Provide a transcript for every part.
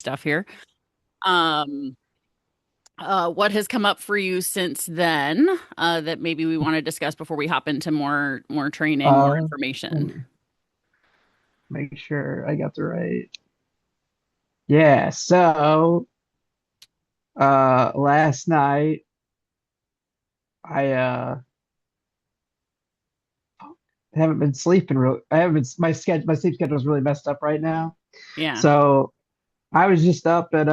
stuff here. Um, what has come up for you since then, that maybe we want to discuss before we hop into more training, more Uh, information? hmm, make sure I got the right. Yeah, so last night I haven't been sleeping real I haven't been my sleep schedule is really messed up right now. Yeah. So I was just up at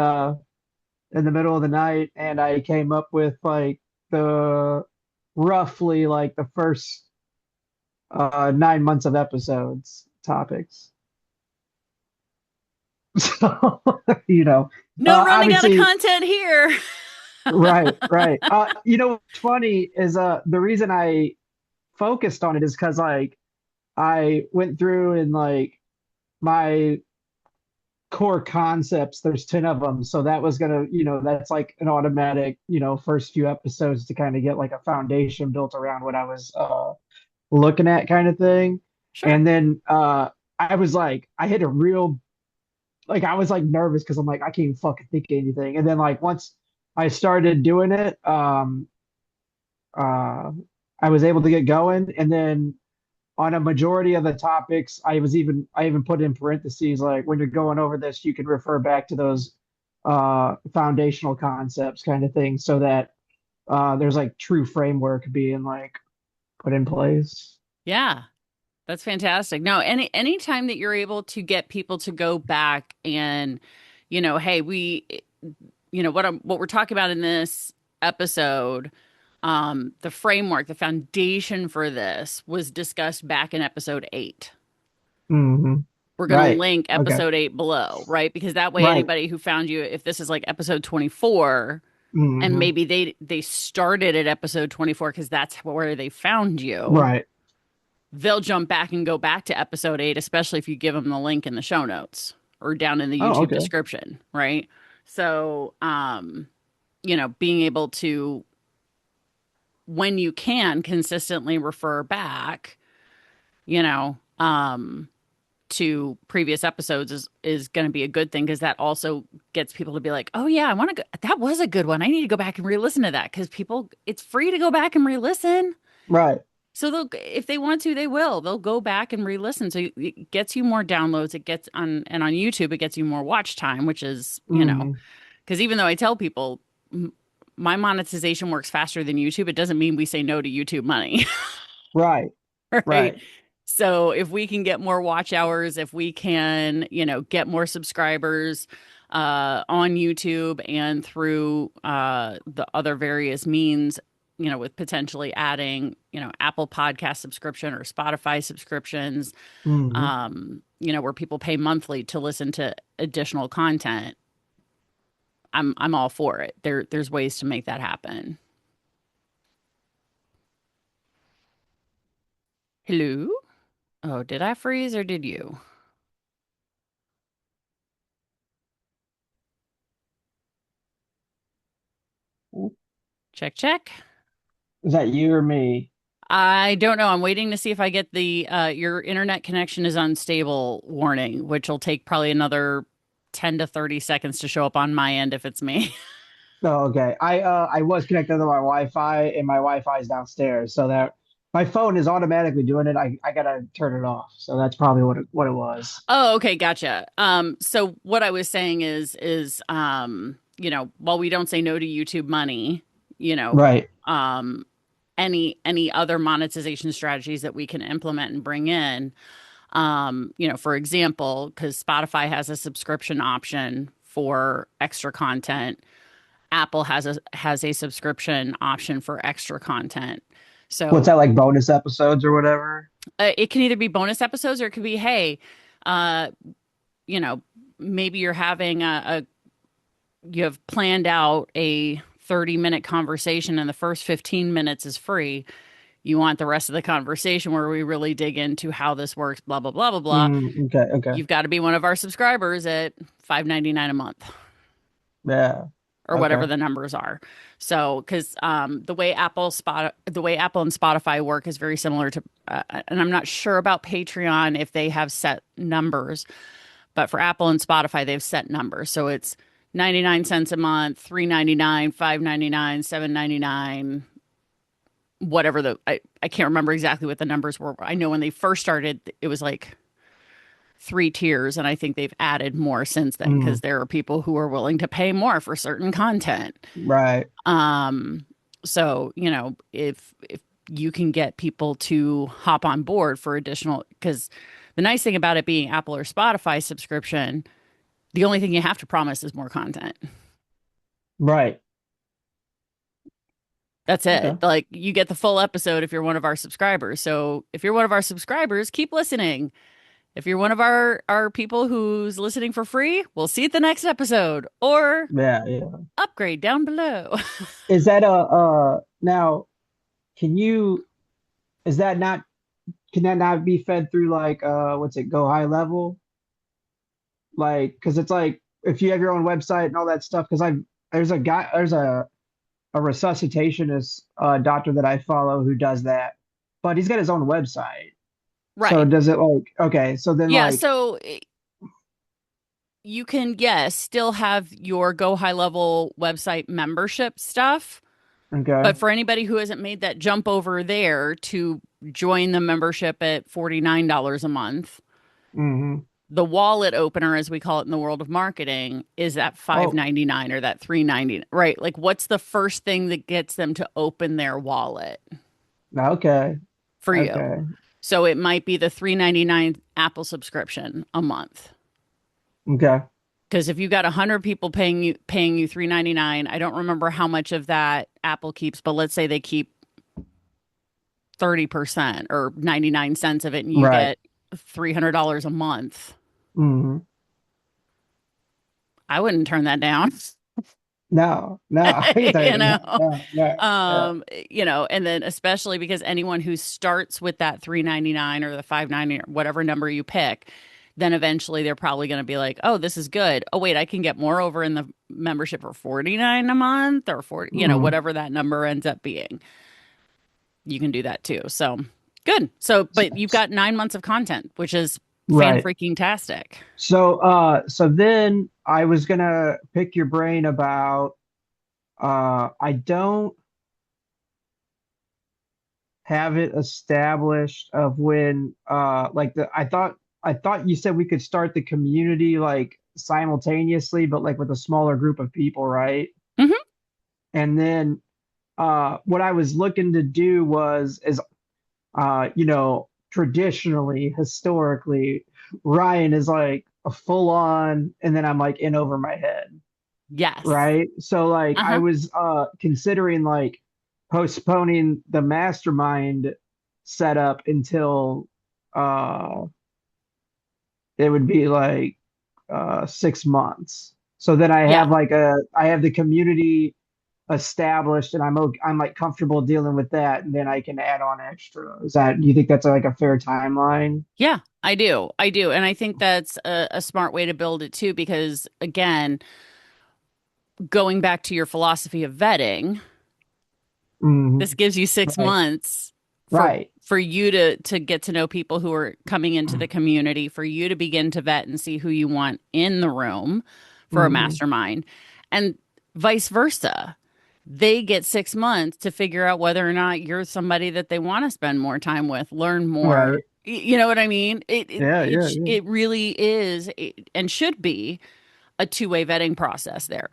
in the middle of the night and I came up with like the roughly like the first 9 months of episodes topics. So No running out of obviously. content here. Right, right. What's funny is the reason I focused on it is because like I went through and like my core concepts, there's 10 of them. So that was gonna, that's like an automatic, first few episodes to kind of get like a foundation built around what I was looking at kind of thing. Sure. And then I was like, I hit a real like I was like nervous because I'm like, I can't even fucking think of anything. And then like once I started doing it, uh, I was able to get going. And then on a majority of the topics, I even put in parentheses like when you're going over this, you can refer back to those foundational concepts kind of thing, so that there's like true framework being like put in place. Yeah. That's fantastic. No, any time that you're able to get people to go back and, hey, what we're talking about in this episode, the framework, the foundation for this was discussed back in episode 8. Hmm. We're going to Right. link Okay. episode 8 below, right? Because that way Right. anybody who found you, if this is like episode 24, and Hmm. maybe they started at episode 24 because that's where they found you, Right. they'll jump back and go back to episode 8, especially if you give them the link in the show notes or down in the Oh, YouTube okay. description, right? So, being able to, when you can, consistently refer back, you know, um, to previous episodes is going to be a good thing because that also gets people to be like, oh yeah, I want to go. That was a good one. I need to go back and re-listen to that because people, it's free to go back and re-listen. Right. So they'll, if they want to, they will. They'll go back and re-listen. So it gets you more downloads. It gets on, and on YouTube, it gets you more watch time, which is, Hmm. because even though I tell people my monetization works faster than YouTube, it doesn't mean we say no to YouTube money, Right. right? Right. So if we can get more watch hours, if we can, get more subscribers on YouTube and through the other various means, with potentially adding, Apple Podcast subscription or Spotify subscriptions, Hmm. where people pay monthly to listen to additional content, I'm all for it. There's ways to make that happen. Hello? Oh, did I freeze or did you? Check, check. Is that you or me? I don't know. I'm waiting to see if I get the your internet connection is unstable warning, which will take probably another 10 to 30 seconds to show up on my end if it's me. Oh, okay. I was connected to my Wi-Fi and my Wi-Fi is downstairs, so that my phone is automatically doing it. I gotta turn it off. So that's probably what it was. Oh, okay, gotcha. So what I was saying while we don't say no to YouTube money, you know, Right. um, any other monetization strategies that we can implement and bring in, for example, because Spotify has a subscription option for extra content. Apple has a subscription option for extra content. What's So that, like bonus episodes or whatever? it can either be bonus episodes or it could be, hey, uh, you know, maybe you're having you have planned out a 30-minute conversation and the first 15 minutes is free. You want the rest of the conversation where we really dig into how this works, blah, blah, blah, blah, blah. Okay, okay. You've got to be one of our subscribers at $5.99 a month Yeah. or whatever Okay. the numbers are. So, because the way Apple and Spotify work is very similar to, and I'm not sure about Patreon if they have set numbers, But for Apple and Spotify, they've set numbers. So it's 99 cents a month, 3.99, 5.99, 7.99, whatever I can't remember exactly what the numbers were. I know when they first started, it was like three tiers, and I think they've added more since then Mm, because there are people who are willing to pay more for certain content. right. Um, so, if you can get people to hop on board for additional, because the nice thing about it being Apple or Spotify subscription, the only thing you have to promise is more content. Right. That's Okay. it. Like you get the full episode if you're one of our subscribers. So if you're one of our subscribers, keep listening. If you're one of our people who's listening for free, we'll see you at the next episode or Yeah, yeah. upgrade down below. Is that now can you is that not can that not be fed through like what's it, Go High Level? Like, because it's like if you have your own website and all that stuff, because I there's a resuscitationist doctor that I follow who does that, but he's got his own website. So Right. does it like okay, so then Yeah, like so you can, yes, still have your Go High Level website membership stuff. okay. But for anybody who hasn't made that jump over there to join the membership at $49 a month, Mm-hmm. the wallet opener, as we call it in the world of marketing, is that Oh, 5.99 or that 3.99, right? Like what's the first thing that gets them to open their wallet okay. for you? Okay. So it might be the 3.99 Apple subscription a month. Okay. Because if you got 100 people paying you 3.99, I don't remember how much of that Apple keeps, but let's say they keep 30% or 99 cents of it and you Right. get $300 a month. Mm-hmm. I wouldn't turn that down. No, no, I can tell you you, no, know no, no, yeah. and then especially because anyone who starts with that 3.99 or the 5.90 or whatever number you pick, then eventually they're probably going to be like, oh, this is good. Oh wait, I can get more over in the membership for 49 a month or 40, Mm, whatever that number ends up being. You can do that too. So good. So but you've got 9 months of content, which is fan right. freaking tastic. So then I was gonna pick your brain about I don't have it established of when like the I thought you said we could start the community like simultaneously, but like with a smaller group of people, right? Hmm. And then what I was looking to do was is traditionally, historically, Ryan is like a full on, and then I'm like in over my head, Yes. right? So like I Uh-huh. was considering like postponing the mastermind setup until uh it would be like 6 months. So then Yeah. I have the community established and I'm like comfortable dealing with that and then I can add on extra. Do you think that's like a fair timeline? Yeah, I do. I do. And I think that's a smart way to build it too, because again, going back to your philosophy of vetting, Hmm. this gives you six Right. months for Right. for you to get to know people who are coming into the community, for you to begin to vet and see who you want in the room for a Hmm. mastermind, and vice versa. They get 6 months to figure out whether or not you're somebody that they want to spend more time with, learn more. Right. You know what I mean? Yeah, yeah, yeah. It really is and should be a two-way vetting process there.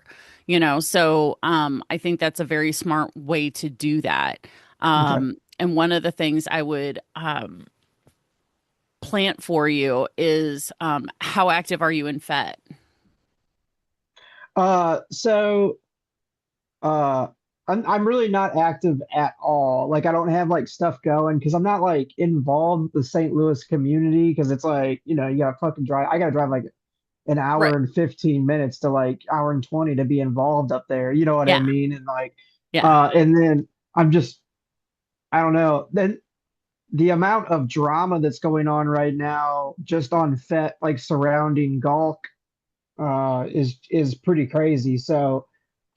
So I think that's a very smart way to do that. Okay. And one of the things I would plant for you is how active are you in FET? So uh I'm really not active at all. Like I don't have like stuff going because I'm not like involved with the St. Louis community because it's like, you gotta fucking drive. I gotta drive like an hour Right. and 15 minutes to like hour and 20 to be involved up there. You know what I Yeah. mean? And like Yeah. and then I'm just I don't know. Then the amount of drama that's going on right now just on FET like surrounding Gawk is pretty crazy. So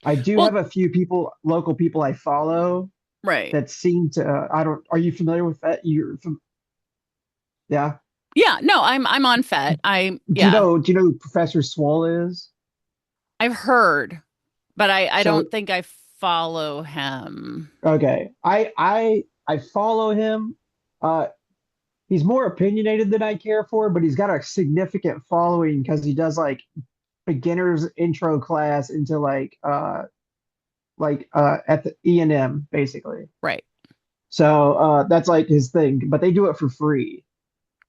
I do Well, have a few people, local people I follow right. that seem to I don't are you familiar with that? Yeah. Yeah, no, I'm on Fet. Yeah, Do you know who Professor Swole is? I've heard, but I So don't think I follow him. okay, I follow him. Uh, he's more opinionated than I care for, but he's got a significant following because he does like beginner's intro class into at the E&M basically. Right. So that's like his thing, but they do it for free.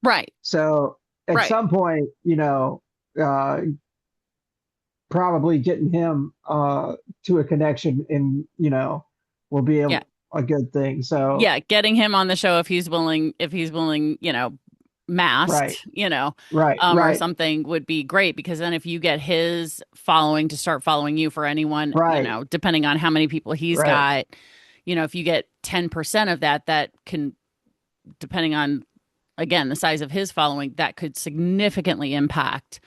Right. So at Right. some point, uh, probably getting him to a connection and will be Yeah. a good thing. So Yeah, getting him on the show if he's willing, right, masked, or right, something would be great because then if you get his following to start following you for anyone, right, depending on how many people he's right, got, if you get 10% of that, that can, depending on, again, the size of his following, that could significantly impact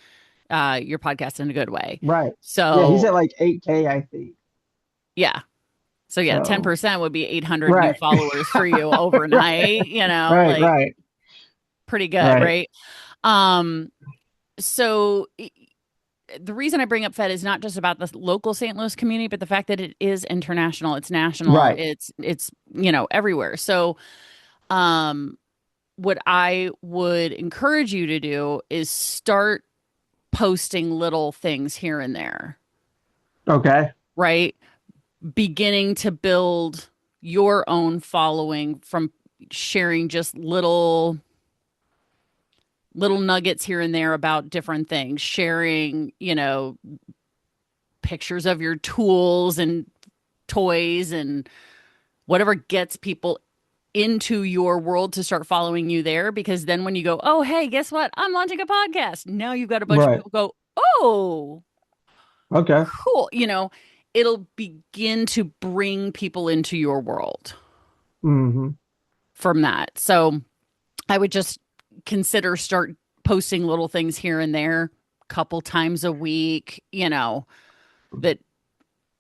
your podcast in a good way. right. Yeah, he's So, at like 8K, I think. yeah. So yeah, So 10% would be 800 new right, followers for you right, overnight, right, like right, pretty good, right. right? So the reason I bring up Fed is not just about the local St. Louis community, but the fact that it is international, it's national, Right. it's everywhere. So um what I would encourage you to do is start posting little things here and there, Okay. right? Beginning to build your own following from sharing just little nuggets here and there about different things, sharing, pictures of your tools and toys and whatever gets people into your world to start following you there. Because then when you go, oh, hey, guess what? I'm launching a podcast. Now you've got a bunch of Right. people go, oh, Okay. cool. It'll begin to bring people into your world Hmm. from that. So I would just consider start posting little things here and there, couple times a week, that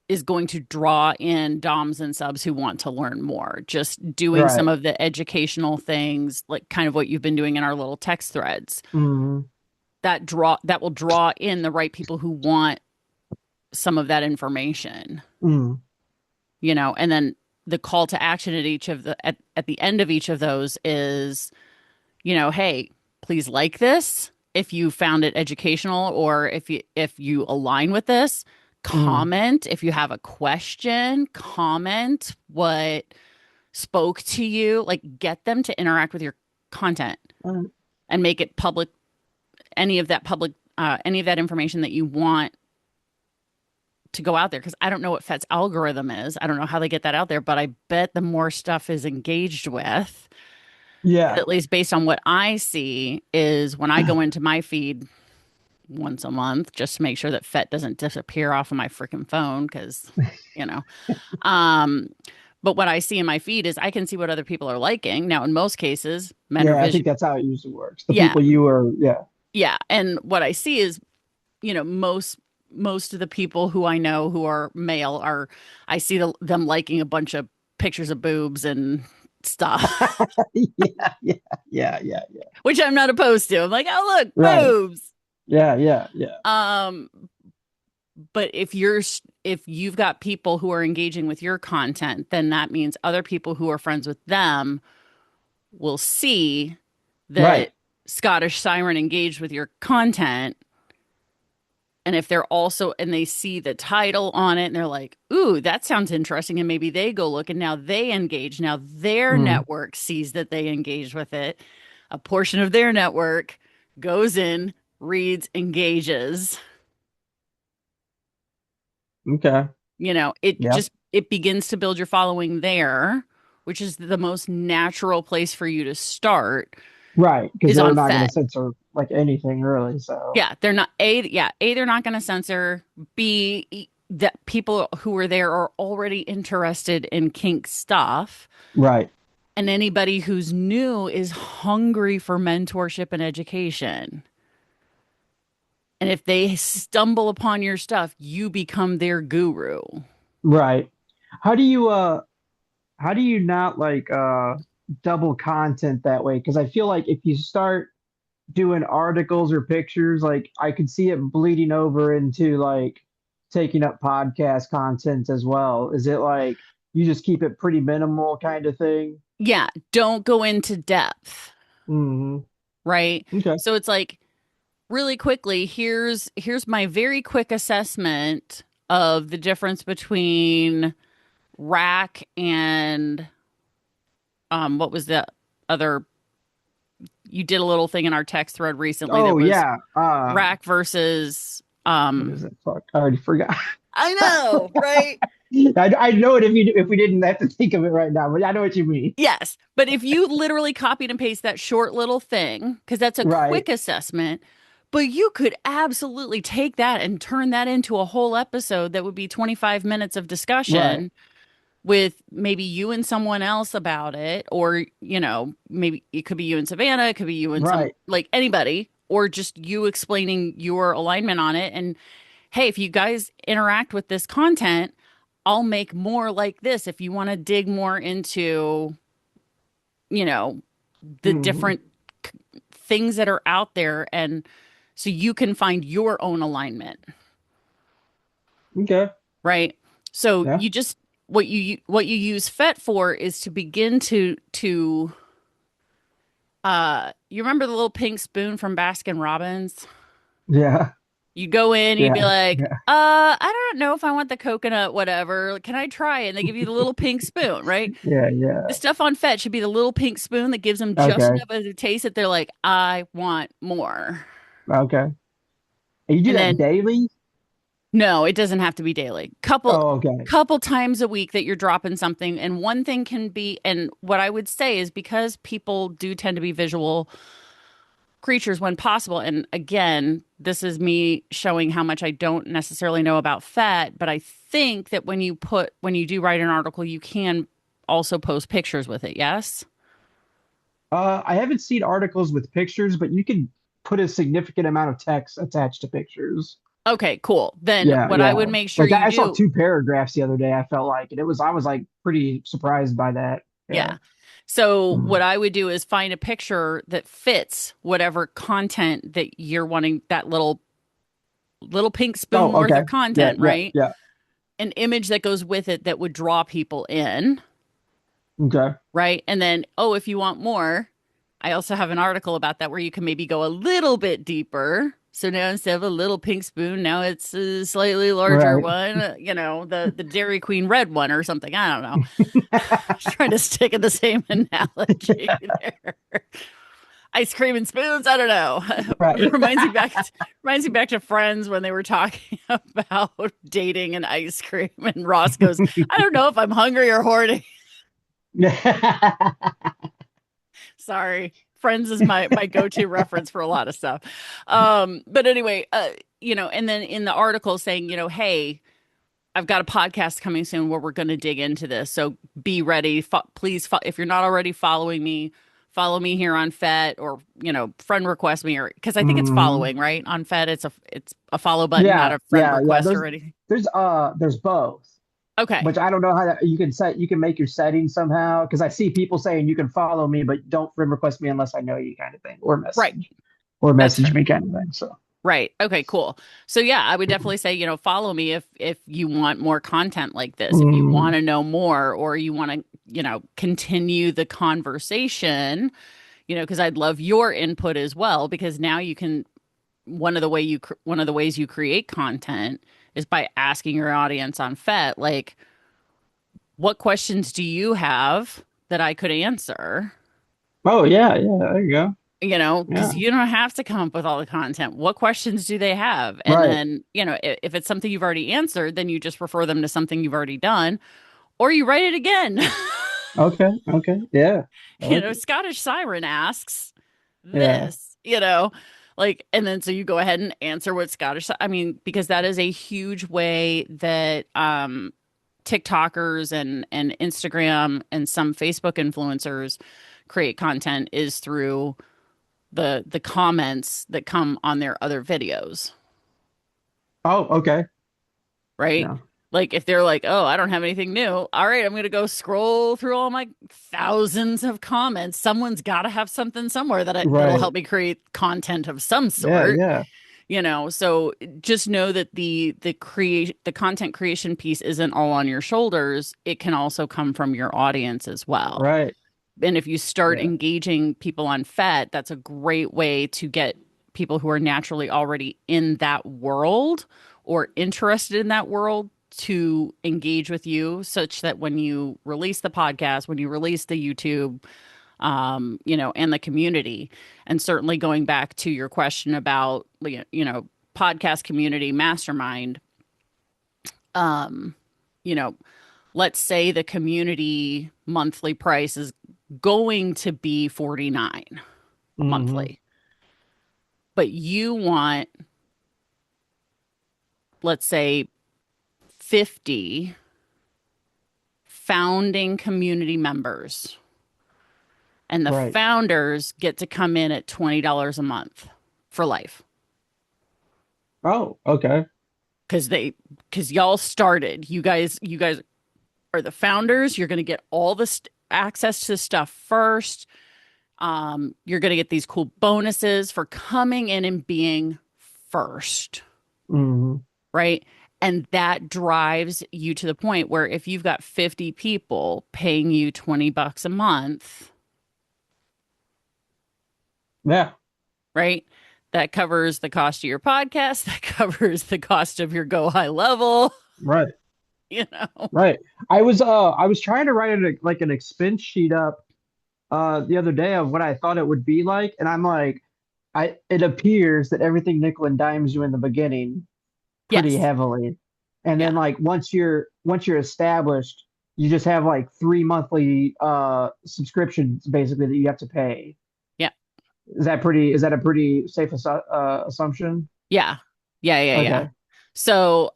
is going to draw in DOMs and subs who want to learn more. Just doing some Right. of the educational things, like kind of what you've been doing in our little text threads. Hmm. That will draw in the right people who want some of that information, Hmm. and then the call to action at each of at the end of each of those is, hey, please like this if you found it educational or if you align with this. Hmm. Comment if you have a question, comment what spoke to you, like get them to interact with your content and make it public, any of that information that you want to go out there, because I don't know what Fet's algorithm is. I don't know how they get that out there, but I bet the more stuff is engaged with, Yeah. at least based on what I see, is when I go into my feed once a month just to make sure that Fet doesn't disappear off of my freaking phone because, you know. Um, but what I see in my feed is I can see what other people are liking. Now, in most cases, men are Yeah, I visual. think that's how it usually works. The Yeah, people you are, yeah. yeah. And what I see is, most of the people who I know who are male are, I see them liking a bunch of pictures of boobs and stuff, Yeah, yeah, yeah, yeah, yeah. which I'm not opposed to. I'm like, oh look, Right. boobs. Yeah, yeah, yeah. Um, but if you've got people who are engaging with your content, then that means other people who are friends with them will see Right. that Scottish Siren engaged with your content. And if they're also, and they see the title on it and they're like, ooh, that sounds interesting. And maybe they go look and now they engage. Now their Mm, network sees that they engage with it. A portion of their network goes in, reads, engages. okay. Yeah. It begins to build your following there, which is the most natural place for you to start, Right. Because is they're on not going to Fet. censor like anything really. So, Yeah, they're not A, they're not going to censor. B, that people who are there are already interested in kink stuff. right. And anybody who's new is hungry for mentorship and education. And if they stumble upon your stuff, you become their guru. Right. How do you, how do you not like double content that way? Because I feel like if you start doing articles or pictures, like I could see it bleeding over into like taking up podcast content as well. Is it like you just keep it pretty minimal kind of thing? Yeah, don't go into depth, Hmm. right? Okay. So it's like really quickly, here's my very quick assessment of the difference between rack and what was the other, you did a little thing in our text thread recently that Oh was yeah. rack versus What is it? Fuck, I already forgot. I know, right? I know it if we didn't have to think of it right now, but I know what you mean. Yes. But if you literally copied and paste that short little thing, because that's a Right. quick assessment, but you could absolutely take that and turn that into a whole episode that would be 25 minutes of Right. discussion with maybe you and someone else about it, or, maybe it could be you and Savannah, it could be you and some, Right. like anybody, or just you explaining your alignment on it. And hey, if you guys interact with this content, I'll make more like this if you want to dig more into, you know, the Hmm. different things that are out there, and so you can find your own alignment, Okay. right? So Yeah. you just what you use FET for is to begin to you remember the little pink spoon from Baskin Robbins? Yeah. You go in, you'd be Yeah. like, Yeah. I don't know if I want the coconut, whatever. Can I try it? And they give you the little pink spoon, right? Yeah. Yeah. The stuff on FET should be the little pink spoon that gives them just Okay. enough of a taste that they're like, I want more. Okay. And you do And that then daily? no, it doesn't have to be daily. Oh, okay. Couple times a week that you're dropping something. And one thing can be, and what I would say is because people do tend to be visual creatures when possible. And again, this is me showing how much I don't necessarily know about FET, but I think that when you do write an article, you can also post pictures with it. Yes. I haven't seen articles with pictures, but you can put a significant amount of text attached to pictures. Okay, cool. Then Yeah, what I would yeah. make sure Like you I saw do, two paragraphs the other day. I felt like, and I was like pretty surprised by that. Yeah. yeah. So Mm. what I would do is find a picture that fits whatever content that you're wanting, that little pink spoon Oh, worth okay. of Yeah, content, yeah, right? yeah. An image that goes with it that would draw people in, Okay. right? And then, oh, if you want more, I also have an article about that where you can maybe go a little bit deeper. So now instead of a little pink spoon, now it's a slightly larger Right. one, the Dairy Queen red one or something. I don't know. Trying to stick in the same analogy there. Ice cream and spoons. I don't know. Right. Reminds me back to Friends when they were talking about dating and ice cream, and Ross goes, "I don't know if I'm hungry or horny." Sorry, Friends is my go-to reference for a lot of stuff. But anyway, and then in the article saying, hey, I've got a podcast coming soon where we're going to dig into this. So be ready. Please, if you're not already following me, follow me here on FET, or, friend request me, or because I think it's Hmm. following, right? On FET, it's a follow button, not Yeah, a friend yeah, yeah. request or anything. There's both, Okay. which I don't know how that you can make your settings somehow because I see people saying you can follow me, but don't friend request me unless I know you kind of thing, Right. or That's message fair. me kind of thing. So. Right. Okay, cool. So yeah, I would definitely say, follow me if you want more content like this, if you want Mm, to know more, or you want to, continue the conversation, because I'd love your input as well, because now you can one of the ways you create content is by asking your audience on FET, like, what questions do you have that I could answer? oh yeah, yeah. There you go. Because Yeah. you don't have to come up with all the content. What questions do they have? And Right. then, if it's something you've already answered, then you just refer them to something you've already done, or you write it again. Okay. Okay. Yeah. I like it. Scottish Siren asks Yeah. this, like, and then so you go ahead and answer what I mean, because that is a huge way that TikTokers and Instagram and some Facebook influencers create content, is through the comments that come on their other videos, Oh, okay. right? Yeah. Like if they're like, "Oh, I don't have anything new." All right, I'm going to go scroll through all my thousands of comments. Someone's got to have something somewhere that'll Right. help me create content of some Yeah, sort. yeah. So just know that the content creation piece isn't all on your shoulders. It can also come from your audience as well. Right. And if you start Yeah. engaging people on FET, that's a great way to get people who are naturally already in that world or interested in that world to engage with you, such that when you release the podcast, when you release the YouTube, and the community. And certainly going back to your question about, podcast community mastermind, um, you know, let's say the community monthly price is going to be 49 Hmm. monthly, but you want, let's say, 50 founding community members, and the Right. founders get to come in at $20 a month for life. Oh, okay. because they because y'all started. You guys are the founders. You're going to get all this access to stuff first. You're going to get these cool bonuses for coming in and being first, Hmm. right? And that drives you to the point where if you've got 50 people paying you $20 a month, Yeah. right? That covers the cost of your podcast, that covers the cost of your go high level, Right. you know. Right. I was trying to write like an expense sheet up the other day of what I thought it would be like, and I'm like, I it appears that everything nickel and dimes you in the beginning pretty Yes. heavily. And then Yeah. like once you're established, you just have like 3 monthly subscriptions basically that you have to pay. Yeah. Is that a pretty safe assumption? Yeah. Yeah. Okay. So,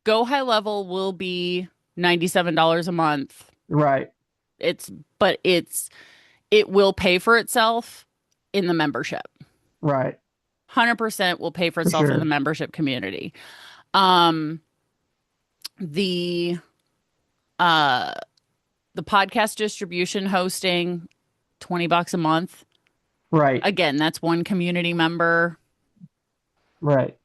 Go High Level will be $97 a month. Right. It's, but it will pay for itself in the membership. Right. 100% will pay for For itself in the sure. membership community. Um, the, uh, the podcast distribution hosting, $20 a month. Right. Again, that's one community member, Right.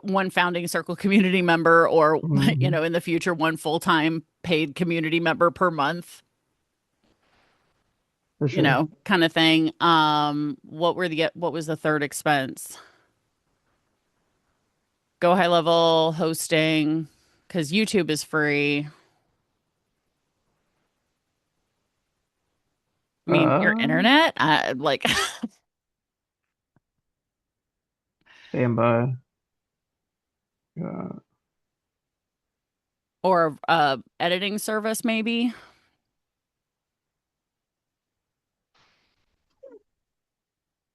one founding circle community member, or, Hmm. in the future, one full-time paid community member per month, For sure. kind of thing. What was the third expense? Go high level hosting, because YouTube is free. I mean, your Uh, internet, Stand by. Uh, or editing service, maybe.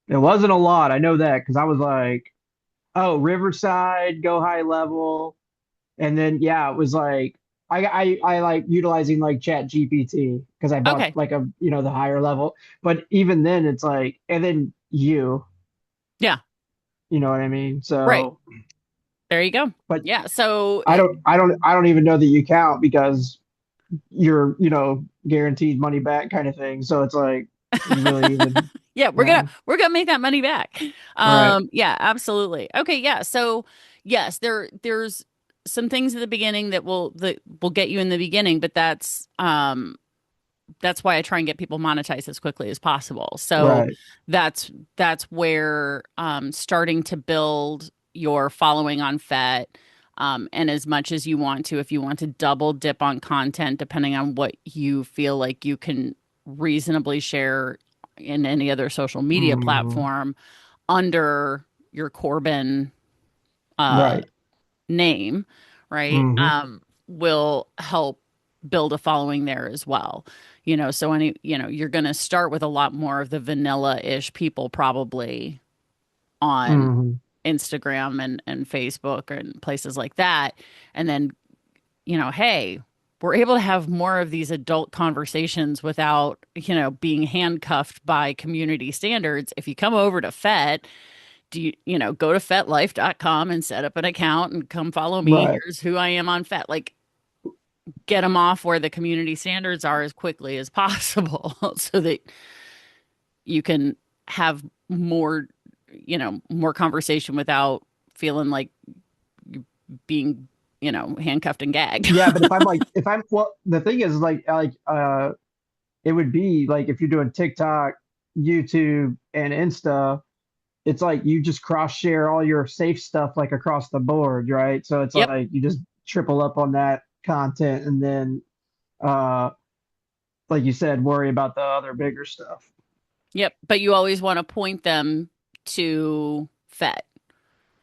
it wasn't a lot. I know that because I was like, oh, Riverside, go high level. And then yeah, it was like I like utilizing like Chat GPT because I bought Okay. like the higher level. But even then it's like and then Yeah. you know what I mean? Right. So There you go. but Yeah. So, I don't even know that you count because you're, guaranteed money back kind of thing. So it's like you really even yeah, yeah. we're gonna make that money back. Right. Yeah, absolutely. Okay, yeah. So yes, there's some things at the beginning that will get you in the beginning, but that's why I try and get people monetized as quickly as possible. So Right. that's where starting to build your following on FET. And as much as you want to, if you want to double dip on content, depending on what you feel like you can reasonably share in any other social media Hmm. platform under your Corbin uh, Right. name, right? Hmm. Will help build a following there as well. You're going to start with a lot more of the vanilla-ish people probably on Hmm. Instagram and Facebook and places like that. And then, hey, we're able to have more of these adult conversations without, being handcuffed by community standards. If you come over to FET, go to fetlife.com and set up an account and come follow me. Right. Here's who I am on Fet. Like, get them off where the community standards are as quickly as possible so that you can have more, more conversation without feeling like you're being, handcuffed and gagged. Yeah, but if I'm well, the thing is it would be like if you're doing TikTok, YouTube, and Insta, it's like you just cross share all your safe stuff like across the board, right? So it's Yep. like you just triple up on that content and then uh like you said, worry about the other bigger stuff. Yep. But you always want to point them to Fet.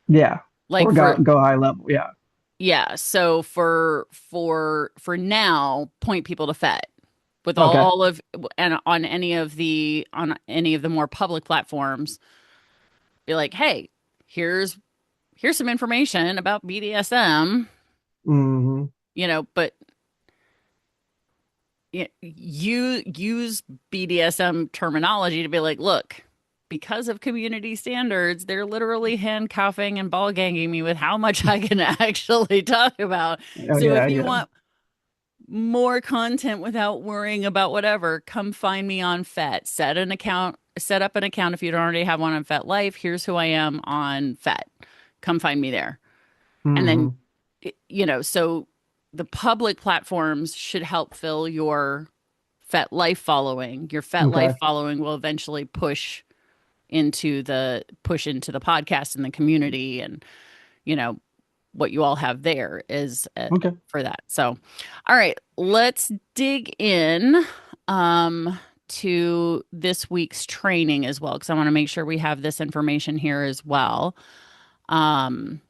Yeah. Like Or for go high level. Yeah. Yeah, so for now, point people to FET with Okay. all of and on any of the more public platforms, be like, hey, here's some information about BDSM, Hmm. but you use BDSM terminology to be like, look, because of community standards, they're literally handcuffing and ball ganging me with how much I can actually talk about. Oh So yeah, if you yeah. want more content without worrying about whatever, come find me on FET. Set up an account if you don't already have one on FET Life. Here's who I am on FET. Come find me there. And then, Hmm. so the public platforms should help fill your FET Life following. Your FET Life Okay. following will eventually push into the podcast and the community, and you know what you all have there is Okay. for that. So, all right, let's dig in to this week's training as well, because I want to make sure we have this information here as well. Um,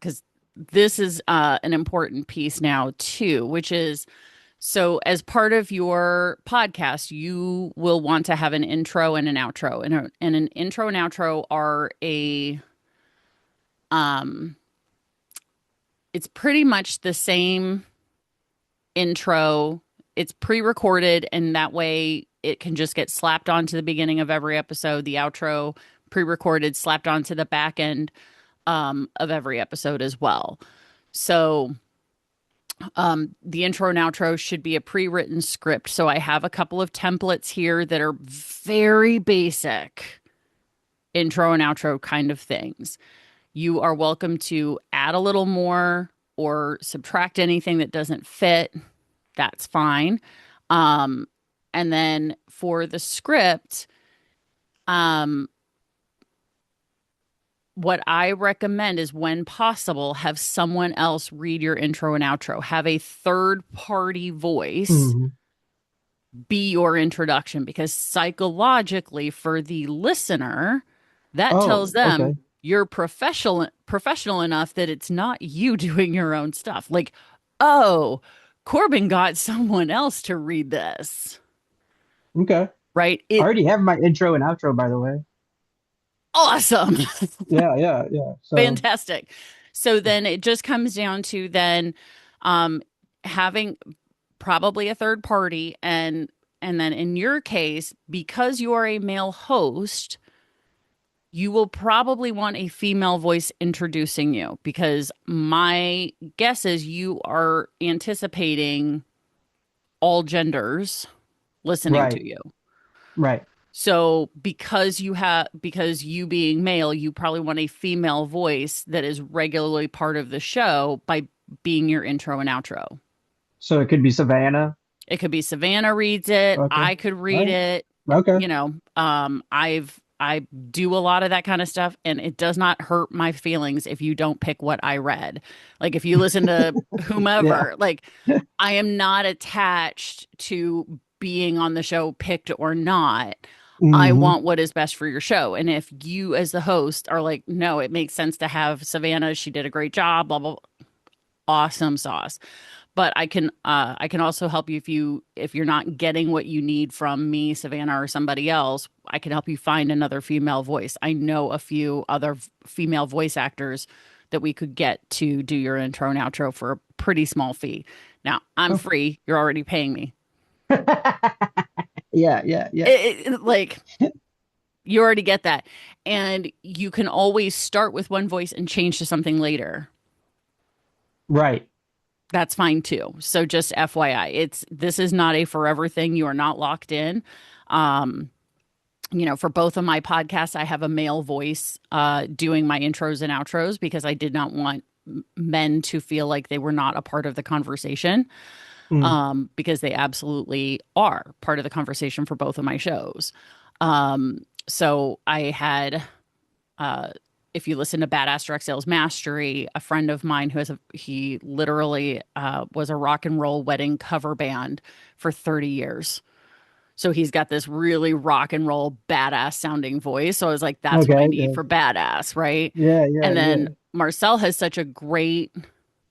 because this is an important piece now too, which is so as part of your podcast, you will want to have an intro and an outro, and an intro and outro are um, it's pretty much the same intro. It's pre-recorded, and that way it can just get slapped onto the beginning of every episode. The outro pre-recorded, slapped onto the back end of every episode as well. So the intro and outro should be a pre-written script. So I have a couple of templates here that are very basic intro and outro kind of things. You are welcome to add a little more or subtract anything that doesn't fit. That's fine. Um, and then for the script, um, what I recommend is when possible, have someone else read your intro and outro. Have a third party voice Hmm. be your introduction, because psychologically for the listener, that tells Oh, them okay. you're professional enough that it's not you doing your own stuff. Like, oh, Corbin got someone else to read this, Okay. right? I It already have my intro and outro, by the way. awesome. Yeah, yeah, yeah. So, Fantastic. So then it just comes down to then um having probably a third party, and then in your case, because you are a male host, you will probably want a female voice introducing you, because my guess is you are anticipating all genders listening right, to you. right. So because you being male, you probably want a female voice that is regularly part of the show by being your intro and outro. So it could be Savannah. It could be Savannah reads it. Okay. I could All read right. it. Okay. I do a lot of that kind of stuff, and it does not hurt my feelings if you don't pick what I read. Like if you listen to Yeah. whomever, like I am not attached to being on the show, picked or not. I Hmm. want what is best for your show. And if you as the host are like, no, it makes sense to have Savannah, she did a great job, blah blah, blah, awesome sauce. But I can also help you if you're not getting what you need from me, Savannah, or somebody else. I can help you find another female voice. I know a few other female voice actors that we could get to do your intro and outro for a pretty small fee. Now, I'm Oh. free. You're already paying me. Yeah, yeah, yeah. Like You already get that. And you can always start with one voice and change to something later. Right. That's fine too. So just FYI, this is not a forever thing. You are not locked in. Um, for both of my podcasts, I have a male voice doing my intros and outros because I did not want men to feel like they were not a part of the conversation, Mm. because they absolutely are part of the conversation for both of my shows. So I had, uh, if you listen to Badass Direct Sales Mastery, a friend of mine he literally was a rock and roll wedding cover band for 30 years. So he's got this really rock and roll badass sounding voice. So I was like, that's what I Okay. need Okay. for badass, right? Yeah. Yeah. And then Yeah. Marcel has such a great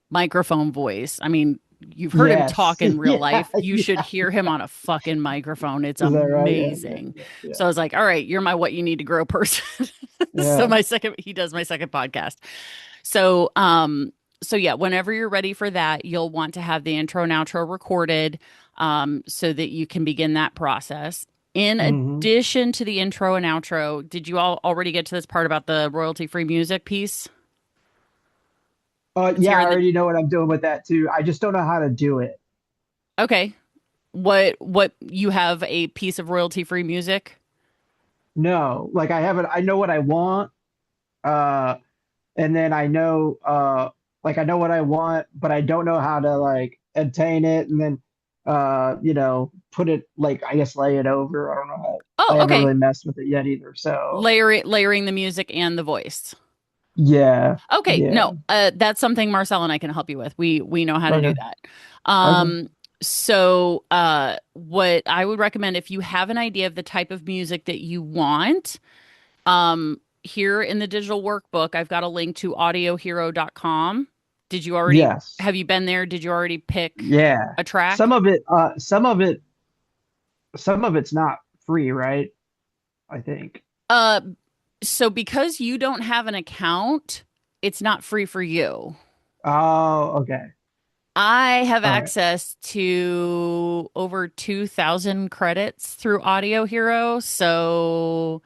microphone voice. I mean, you've heard him talk Yes. in real Yeah. life. You should Yeah. hear him on a fucking microphone. It's Is that right? Yeah. Yeah. amazing. Yeah. Yeah. So I was like, all right, you're my what you need to grow person. So Yeah. he does my second podcast. So, so yeah, whenever you're ready for that, you'll want to have the intro and outro recorded, so that you can begin that process. In Hmm. addition to the intro and outro, did you all already get to this part about the royalty free music piece? It's Yeah, here I in the already know what I'm doing with that too. I just don't know how to do it. Okay. What you have a piece of royalty free music? No, like I haven't, I know what I want. Uh, and then like I know what I want, but I don't know how to like obtain it and then, put it like, I guess lay it over. I don't know how, I Oh, haven't okay. really messed with it yet either. So Layering the music and the voice. yeah, Okay, yeah. no, that's something Marcel and I can help you with. We know how to do Okay. that. Okay. So what I would recommend if you have an idea of the type of music that you want, here in the digital workbook, I've got a link to audiohero.com. Did you already Yes. have you been there? Did you already pick Yeah. a Some track? of it, some of it's not free, right? I think. Uh, so because you don't have an account, it's not free for you. Oh, okay. I have All right. access to over 2,000 credits through Audio Hero. So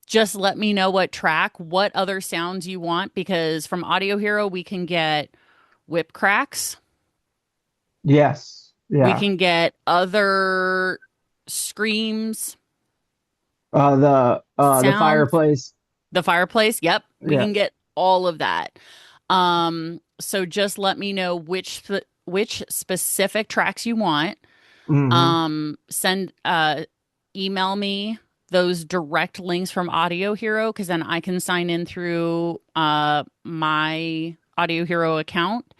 just let me know what other sounds you want, because from Audio Hero, we can get whip cracks. Yes. We Yeah. can get other screams, The sounds, fireplace. the fireplace. Yep, we Yeah. can get all of that. So just let me know which specific tracks you want. Hmm. Send email me those direct links from Audio Hero, because then I can sign in through my Audio Hero account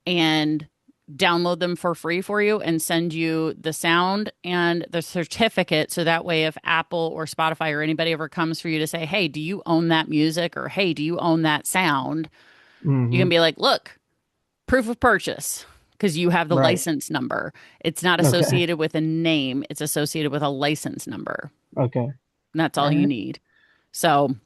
and download them for free for you and send you the sound and the certificate. So that way, if Apple or Spotify or anybody ever comes for you to say, hey, do you own that music? Or hey, do you own that sound? You can Hmm. be like, look, proof of purchase, because you have the Right. license number. It's not Okay. associated with a name, it's associated with a license number. Okay. And that's All all you right. need. So,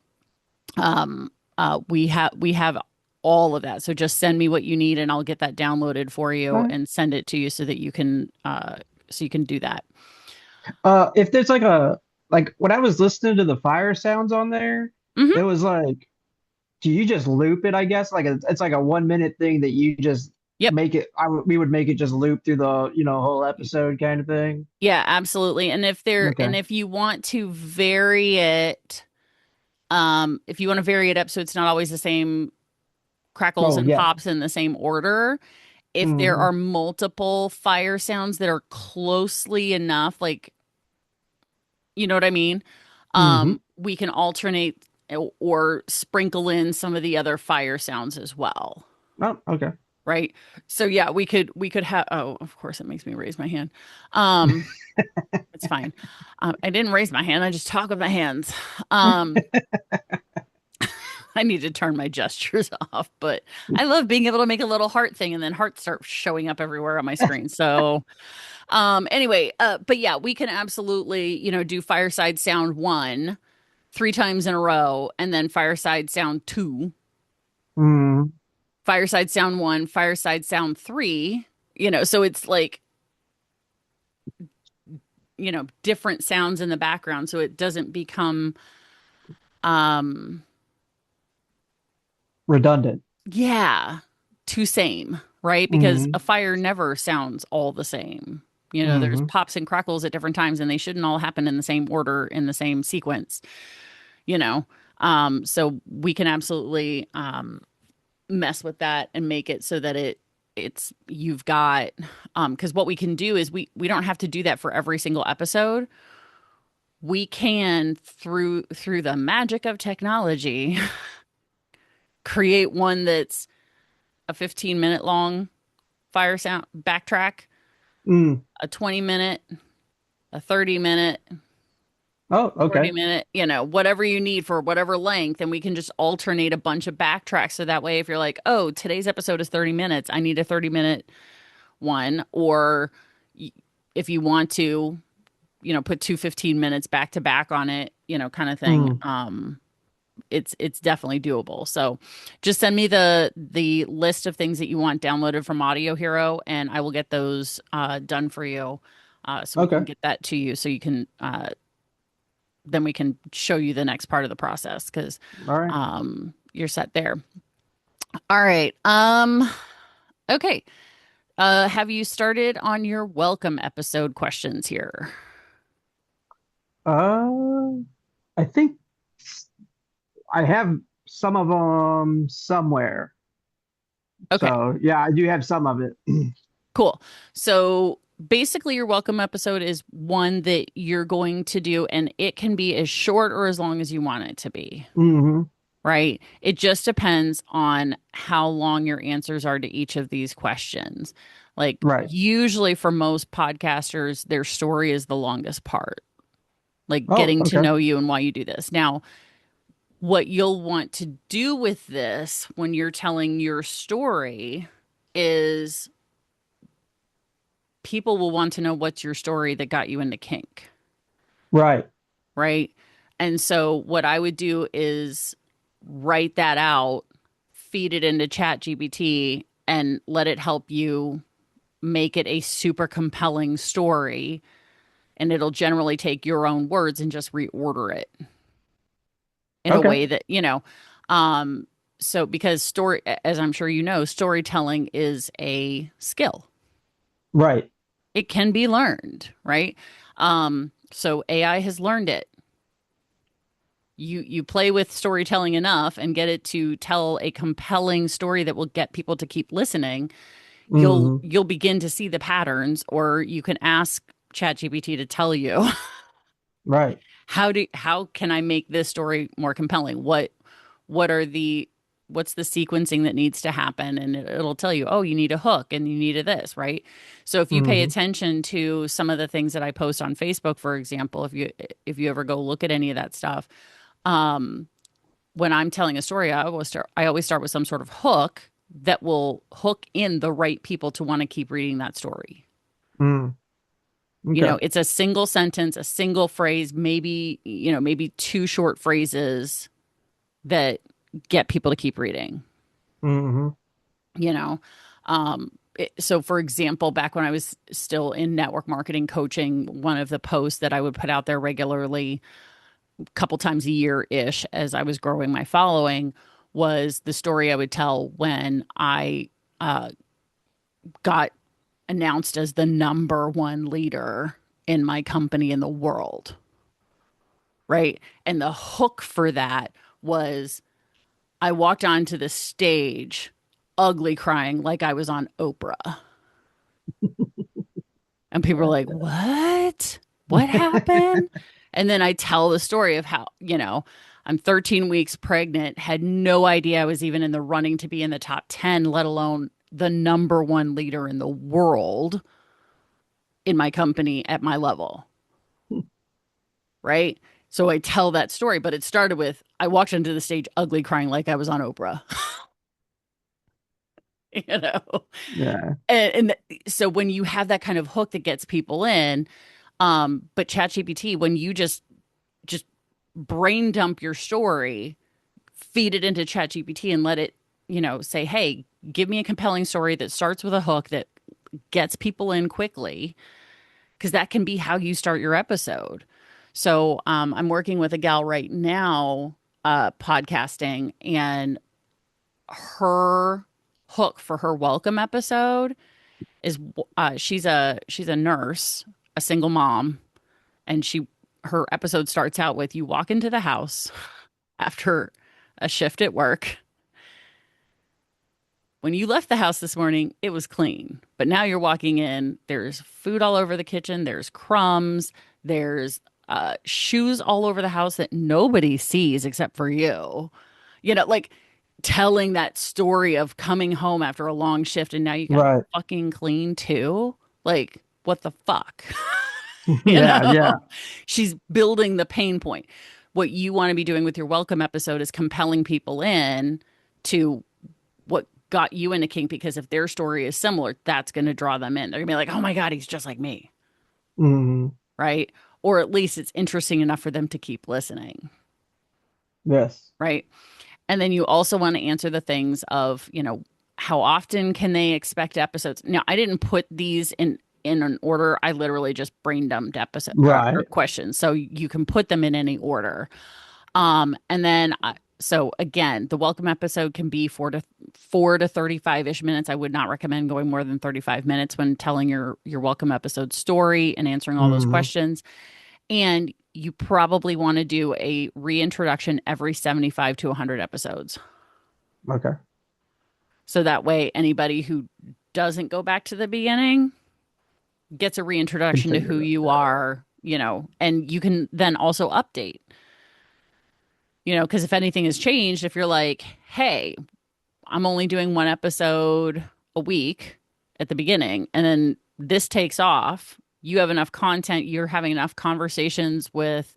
we have all of that. So just send me what you need and I'll get that downloaded for All you right. and send it to you so that you can do that. If there's like when I was listening to the fire sounds on there, it Hmm. was like, do you just loop it? I guess like it's like a 1 minute thing that you just Yep. make it. We would make it just loop through the whole episode kind of thing. Yeah, absolutely. Okay. And if you want to vary it, if you want to vary it up so it's not always the same crackles Oh and yeah. pops in the same order, if there Hmm. are multiple fire sounds that are closely enough, like, you know what I mean? Hmm. We can alternate or sprinkle in some of the other fire sounds as well. Oh, okay. Right. So yeah, we could have, oh, of course it makes me raise my hand. Um, it's fine. I didn't raise my hand, I just talk with my hands. Um, I need to turn my gestures off, but I love being able to make a little heart thing and then hearts start showing up everywhere on my screen. So anyway, but yeah, we can absolutely, do fireside sound one 3 times in a row, and then fireside sound two, Mm. fireside sound one, fireside sound three. So it's like different sounds in the background so it doesn't become um Redundant. yeah, too same, right? Because a Hmm. fire never sounds all the same. There's Hmm. pops and crackles at different times and they shouldn't all happen in the same order in the same sequence, you know. So we can absolutely mess with that and make it so that it's you've got because what we can do is we don't have to do that for every single episode. We can through the magic of technology create one that's a 15-minute long fire sound backtrack, Mm. a 20-minute, a 30-minute, Oh, 40 okay. minute, whatever you need for whatever length. And we can just alternate a bunch of backtracks. So that way, if you're like, oh, today's episode is 30 minutes, I need a 30-minute one. Or if you want to, put two 15 minutes back to back on it, kind of thing. Mm. It's definitely doable. So just send me the list of things that you want downloaded from Audio Hero, and I will get those done for you. So we can Okay. get that to you so you can then we can show you the next part of the process because All right. you're set there. All right. Okay. Have you started on your welcome episode questions here? Uh, I think I have some of them somewhere. Okay. So yeah, I do have some of it. Cool. So basically, your welcome episode is one that you're going to do, and it can be as short or as long as you want it to be, Hmm. right? It just depends on how long your answers are to each of these questions. Like, Right. usually for most podcasters, their story is the longest part, like Oh, getting to okay. know you and why you do this. Now, what you'll want to do with this when you're telling your story is people will want to know what's your story that got you into kink, Right. right? And so what I would do is write that out, feed it into Chat GPT, and let it help you make it a super compelling story. And it'll generally take your own words and just reorder it in a Okay. way that, um, so because story, as I'm sure you know, storytelling is a skill. Right. It can be learned, right? So AI has learned it. You play with storytelling enough and get it to tell a compelling story that will get people to keep listening, you'll Hmm. you'll begin to see the patterns, or you can ask ChatGPT to tell you Right. how can I make this story more compelling? What are the what's the sequencing that needs to happen? And it'll tell you, oh, you need a hook and you need a this, right? So if you pay Hmm. attention to some of the things that I post on Facebook, for example, if you ever go look at any of that stuff, um, when I'm telling a story, I always start with some sort of hook that will hook in the right people to want to keep reading that story. Mm. Okay. It's a single sentence, a single phrase, maybe two short phrases that get people to keep reading, Hmm. you know. So for example, back when I was still in network marketing coaching, one of the posts that I would put out there regularly, a couple times a year ish, as I was growing my following, was the story I would tell when I got announced as the number one leader in my company in the world, right? And the hook for that was I walked onto the stage ugly crying like I was on Oprah. And people were like, "What? What happened?" And then I tell the story of how, I'm 13 weeks pregnant, had no idea I was even in the running to be in the top 10, let alone the number one leader in the world in my company at my level, right? So I tell that story, but it started with I walked onto the stage ugly crying like I was on Oprah, you know? Yeah. So when you have that kind of hook that gets people in, but ChatGPT, when you just brain dump your story, feed it into ChatGPT and let it, say, hey, give me a compelling story that starts with a hook that gets people in quickly. because that can be how you start your episode. So I'm working with a gal right now, podcasting, and her hook for her welcome episode is she's a nurse, a single mom, and her episode starts out with you walk into the house after a shift at work. When you left the house this morning, it was clean. But now you're walking in, there's food all over the kitchen, there's crumbs, there's shoes all over the house that nobody sees except for you. Like telling that story of coming home after a long shift and now you got to Right. fucking clean too. Like, what the fuck? you Yeah, know, yeah. she's building the pain point. What you want to be doing with your welcome episode is compelling people in to what got you into kink, because if their story is similar, that's going to draw them in. They're going to be like, oh my God, he's just like me. Hmm. Right. Or at least it's interesting enough for them to keep listening. Yes. Right. And then you also want to answer the things of, how often can they expect episodes? Now, I didn't put these in an order. I literally just brain dumped episode or Right. questions. So you can put them in any order. And then so again, the welcome episode can be 4 to 35-ish minutes. I would not recommend going more than 35 minutes when telling your welcome episode story and answering all those Hmm. questions. And you probably want to do a reintroduction every 75 to 100 episodes. Okay. So that way anybody who doesn't go back to the beginning gets a reintroduction to Continue who that. you are, and you can then also update. Because if anything has changed, if you're like, hey, I'm only doing one episode a week at the beginning, and then this takes off, you have enough content, you're having enough conversations with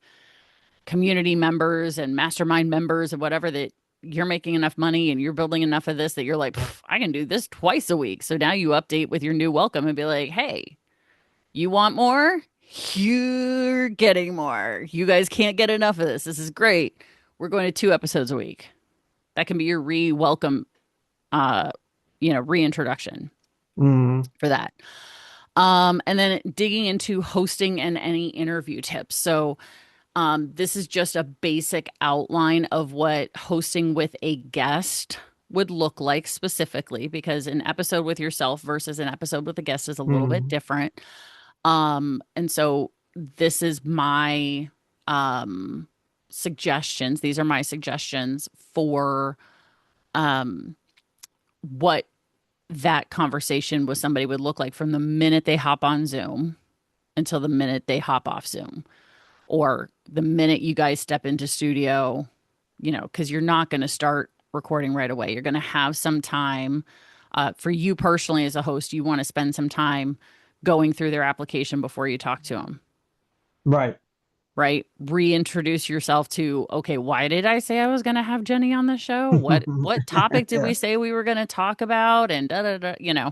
community members and mastermind members and whatever, that you're making enough money and you're building enough of this that you're like, I can do this twice a week. So now you update with your new welcome and be like, hey, you want more? You're getting more. You guys can't get enough of this. This is great. We're going to 2 episodes a week. That can be your welcome, uh, reintroduction Hmm. for that. And then digging into hosting and any interview tips. So, this is just a basic outline of what hosting with a guest would look like specifically, because an episode with yourself versus an episode with a guest is a little bit Hmm. different. And so this is my um suggestions. These are my suggestions for um what that conversation with somebody would look like from the minute they hop on Zoom until the minute they hop off Zoom, or the minute you guys step into studio, because you're not going to start recording right away. You're going to have some time. For you personally, as a host, you want to spend some time going through their application before you talk to them, Right. right? Reintroduce yourself to, okay, why did I say I was going to have Jenny on the show? What topic did Yeah. we say we were going to talk about? And da da da,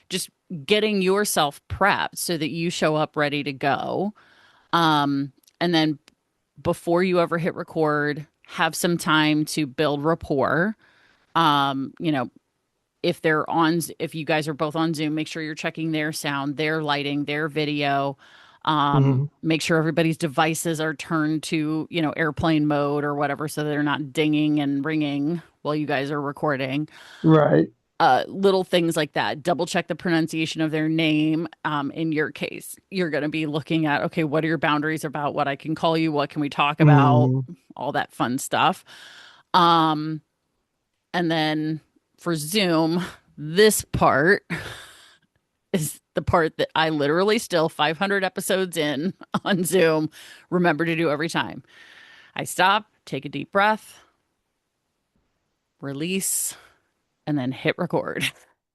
just getting yourself prepped so that you show up ready to go. And then before you ever hit record, have some time to build rapport. Um, you know, if you guys are both on Zoom, make sure you're checking their sound, their lighting, their video. Hmm. Make sure everybody's devices are turned to, airplane mode or whatever, so they're not dinging and ringing while you guys are recording. Right. Little things like that. Double check the pronunciation of their name. In your case, you're going to be looking at, okay, what are your boundaries about what I can call you? What can we talk about? Hmm. All that fun stuff. Um, and then for Zoom, this part is the part that I literally still 500 episodes in on Zoom remember to do every time. I stop, take a deep breath, release, and then hit record.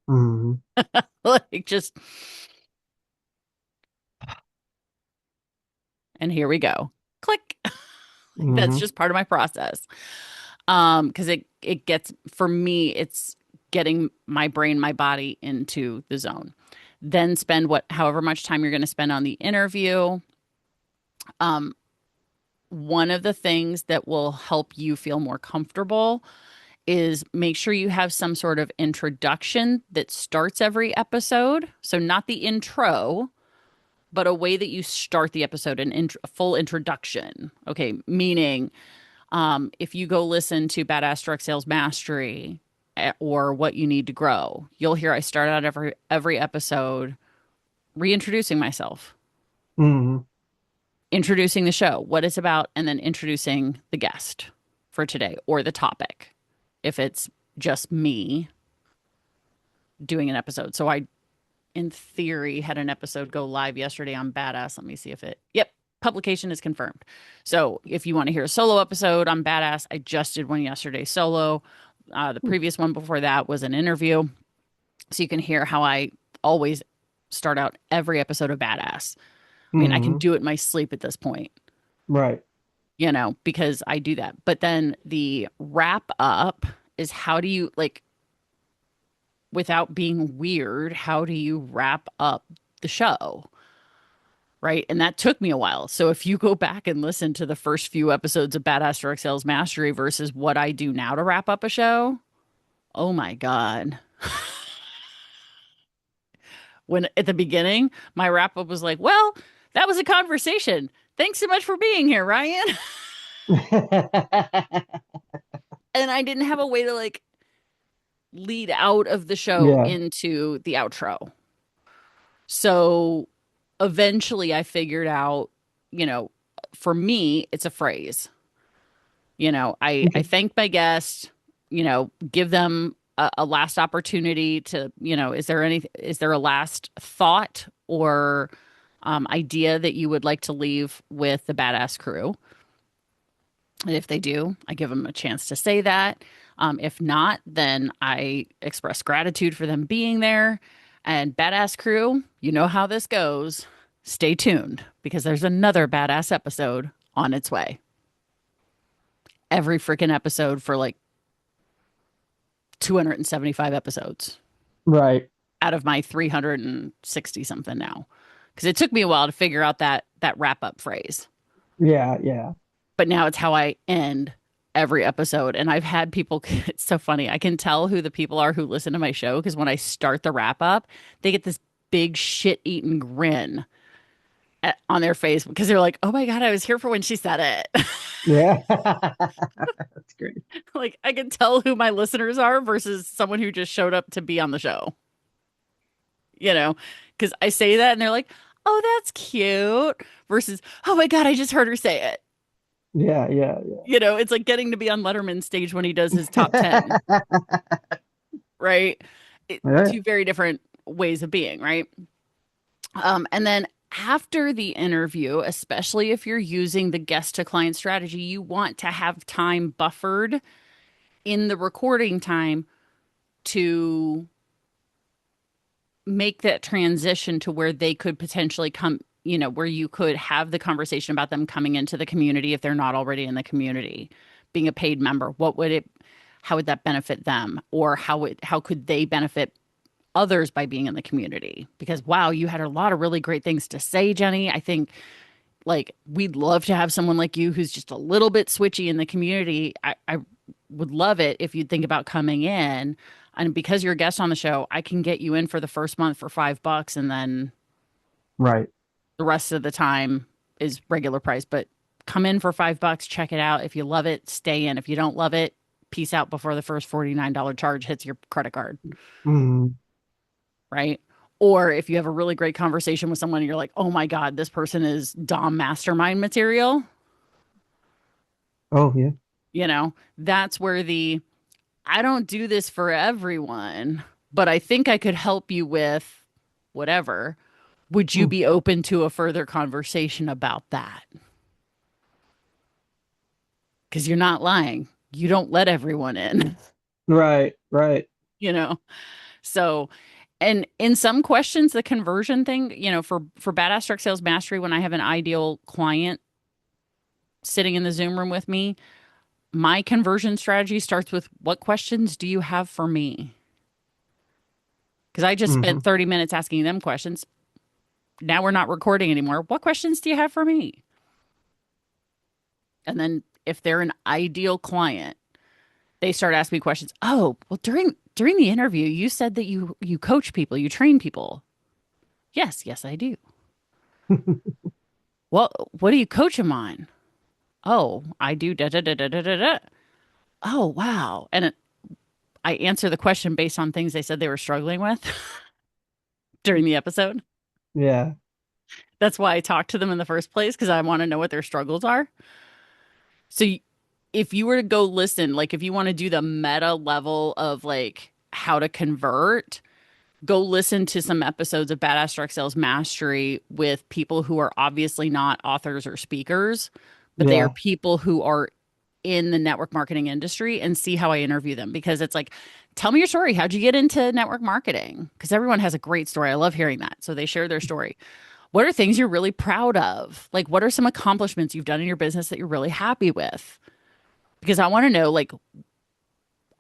Hmm. Like just, and here we go. Click. Like that's Hmm. just part of my process. Because it gets, for me, it's getting my brain, my body into the zone. Then spend however much time you're going to spend on the interview. Um, One of the things that will help you feel more comfortable is make sure you have some sort of introduction that starts every episode. So not the intro, but a way that you start the episode, a full introduction. Okay, meaning if you go listen to Badass Direct Sales Mastery or What You Need to Grow, you'll hear I start out every episode reintroducing myself, Hmm. introducing the show, what it's about, and then introducing the guest for today or the topic if it's just me doing an episode. So I, in theory, had an episode go live yesterday on Badass. Let me see if yep, publication is confirmed. So if you want to hear a solo episode on Badass, I just did one yesterday solo. The previous one before that was an interview. So you can hear how I always start out every episode of Badass. I mean, I can Hmm. do it in my sleep at this point, Right. because I do that. But then the wrap up is how do you, like, without being weird, how do you wrap up the show? Right. And that took me a while. So if you go back and listen to the first few episodes of Badass Direct Sales Mastery versus what I do now to wrap up a show, oh my God. When at the beginning, my wrap up was like, well, that was a conversation. Thanks so much for being here, Ryan. And I didn't have a way to like lead out of the show Yeah. into the outro. So eventually I figured out, you know, for me, it's a phrase. I Okay. thank my guest, give them a last opportunity to, is there a last thought or idea that you would like to leave with the badass crew? And if they do, I give them a chance to say that. If not, then I express gratitude for them being there. And badass crew, you know how this goes. Stay tuned because there's another badass episode on its way. Every freaking episode for like 275 episodes Right. out of my 360 something now. Because it took me a while to figure out that wrap up phrase. Yeah. Yeah. But now it's how I end every episode. And I've had people, it's so funny. I can tell who the people are who listen to my show because when I start the wrap up, they get this big shit eating grin on their face because they're like, oh my God, I was here for when she said it. Yeah. That's great. Like I can tell who my listeners are versus someone who just showed up to be on the show, you know, because I say that and they're like, oh, that's cute versus, oh my God, I just heard her say it. Yeah. Yeah. It's like getting to be on Letterman's stage when he does his top 10, Yeah. right? Yeah. Two very different ways of being, right? And then after the interview, especially if you're using the guest to client strategy, you want to have time buffered in the recording time to make that transition to where they could potentially come, where you could have the conversation about them coming into the community if they're not already in the community, being a paid member. How would that benefit them? Or how could they benefit others by being in the community? Because wow, you had a lot of really great things to say, Jenny. I think like we'd love to have someone like you who's just a little bit switchy in the community. I would love it if you'd think about coming in. And because you're a guest on the show, I can get you in for the first month for $5 and then Right. the rest of the time is regular price. But come in for $5, check it out. If you love it, stay in. If you don't love it, peace out before the first $49 charge hits your credit card, Hmm. right? Or if you have a really great conversation with someone and you're like, oh my God, this person is Dom mastermind material, Oh, yeah. that's where I don't do this for everyone, but I think I could help you with whatever. Would you Hmm. be open to a further conversation about that? Because you're not lying. You don't let everyone in, Right. Right. you know? So, and in some questions, the conversion thing, for Badass Direct Sales Mastery, when I have an ideal client sitting in the Zoom room with me, my conversion strategy starts with what questions do you have for me? Because I just Hmm. spent 30 minutes asking them questions. Now we're not recording anymore. What questions do you have for me? And then if they're an ideal client, they start asking me questions. Oh, well, during the interview, you said that you coach people, you train people. Yes, yes, I do. Well, what do you coach them on? Oh, I do da da da da da da da. Oh, wow. I answer the question based on things they said they were struggling with during the episode. Yeah. That's why I talked to them in the first place because I want to know what their struggles are. So if you were to go listen, like if you want to do the meta level of like how to convert, go listen to some episodes of Badass Direct Sales Mastery with people who are obviously not authors or speakers, but they are Yeah. people who are in the network marketing industry and see how I interview them because it's like, tell me your story. How'd you get into network marketing? Because everyone has a great story. I love hearing that. So they share their story. What are things you're really proud of? Like, what are some accomplishments you've done in your business that you're really happy with? Because I want to know, like,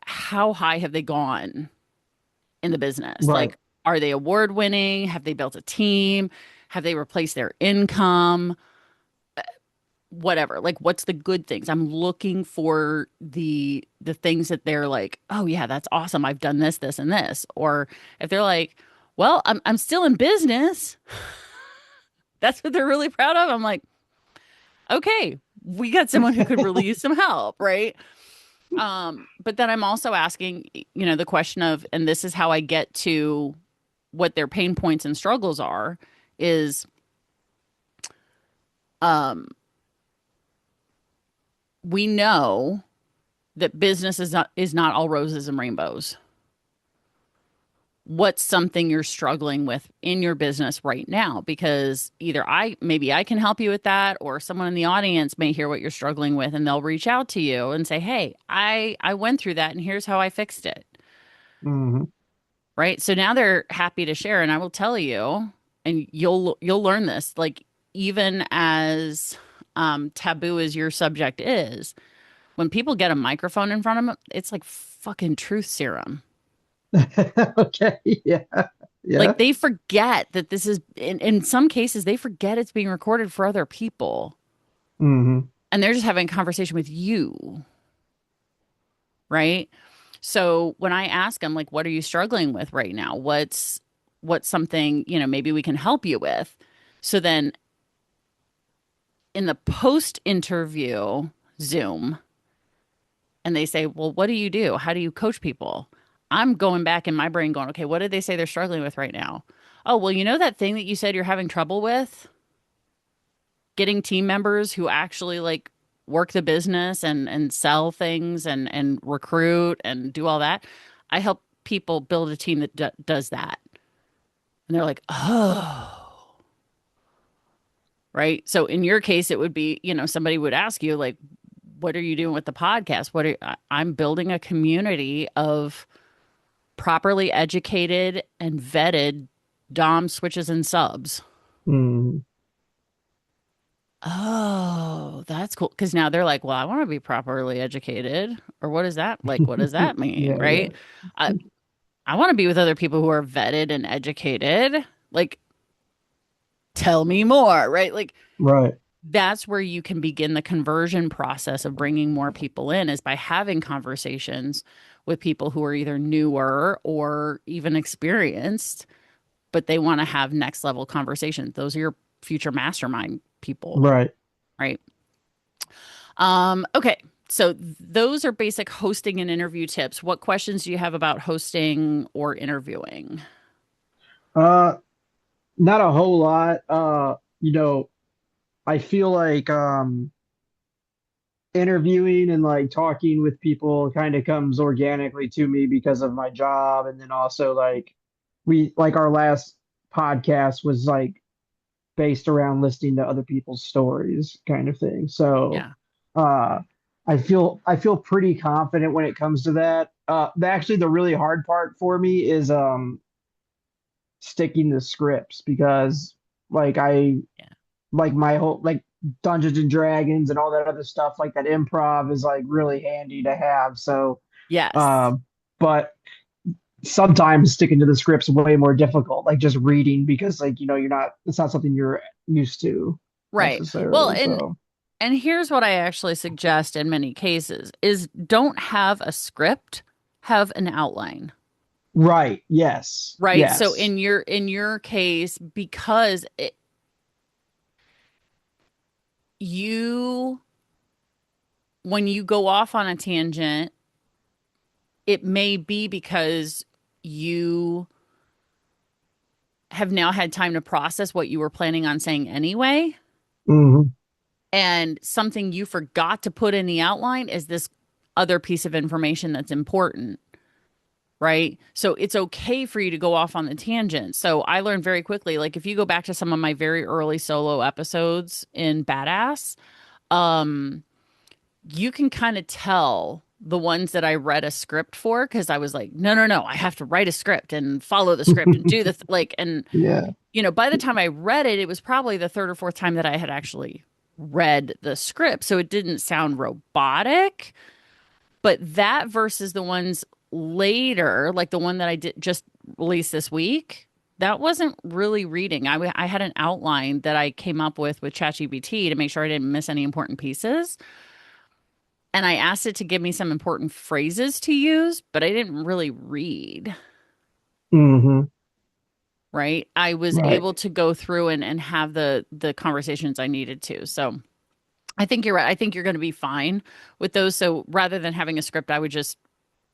how high have they gone in the business? Right. Like, are they award winning? Have they built a team? Have they replaced their income? Whatever. Like, what's the good things? I'm looking for the things that they're like, oh yeah, that's awesome. I've done this, this, and this. Or if they're like, well, I'm still in business. That's what they're really proud of. I'm like, okay, we got someone who could really use some help, right? But then I'm also asking, the question of, and this is how I get to what their pain points and struggles are, is um, we know that business is not all roses and rainbows. What's something you're struggling with in your business right now? Because either maybe I can help you with that, or someone in the audience may hear what you're struggling with and they'll reach out to you and say, hey, I went through that and here's how I fixed it. Hmm. Right. So now they're happy to share. And I will tell you, and you'll learn this, like even as taboo as your subject is, when people get a microphone in front of them, it's like fucking truth serum. Okay. Yeah. Yeah. Like they forget that this is in some cases they forget it's being recorded for other people Hmm. and they're just having a conversation with you, right? So when I ask them like what are you struggling with right now? What's something, maybe we can help you with? So then in the post interview Zoom and they say, "Well, what do you do? How do you coach people?" I'm going back in my brain going, "Okay, what did they say they're struggling with right now?" Oh, well, you know that thing that you said you're having trouble with? Getting team members who actually like work the business and sell things and recruit and do all that. I help people build a team that does that. And they're like, "Oh." Right? So in your case it would be, somebody would ask you like, "What are you doing with the podcast?" I'm building a community of properly educated and vetted dom switches and subs. Hmm. Oh, that's cool. Because now they're like, well, I want to be properly educated. Or what is that? Like, what does that mean? Yeah. Yeah. Right? I, I want to be with other people who are vetted and educated. Like, tell me more, right? Like, Right. that's where you can begin the conversion process of bringing more people in is by having conversations with people who are either newer or even experienced, but they want to have next level conversations. Those are your future mastermind people, Right. right? Okay. So those are basic hosting and interview tips. What questions do you have about hosting or interviewing? Uh, Not a whole lot. I feel like interviewing and like talking with people kind of comes organically to me because of my job. And then also like our last podcast was like based around listening to other people's stories kind of thing. So Yeah. uh I feel pretty confident when it comes to that. Actually the really hard part for me is sticking to scripts because like I Yeah. like my whole like Dungeons and Dragons and all that other stuff like that improv is like really handy to have. So Yes. uh, but sometimes sticking to the script's way more difficult, like just reading because like you're not it's not something you're used to Right. Well, necessarily. and So and here's what I actually suggest in many cases is don't have a script, have an outline. right, yes, Right? So yes. in your case because you, when you go off on a tangent, it may be because you have now had time to process what you were planning on saying anyway. Hmm. And something you forgot to put in the outline is this other piece of information that's important, right? So it's okay for you to go off on the tangent. So I learned very quickly, like if you go back to some of my very early solo episodes in Badass, um, you can kind of tell the ones that I read a script for because I was like, no, no, no, I have to write a script and follow the script and do the like, and Yeah. by the time I read it, it was probably the third or fourth time that I had actually read the script. So it didn't sound robotic, but that versus the ones later, like the one that I did just release this week, that wasn't really reading. I had an outline that I came up with ChatGPT to make sure I didn't miss any important pieces. And I asked it to give me some important phrases to use, but I didn't really read, Hmm. right? I was Right. able to go through and have the conversations I needed to. So I think you're right. I think you're going to be fine with those. So rather than having a script, I would just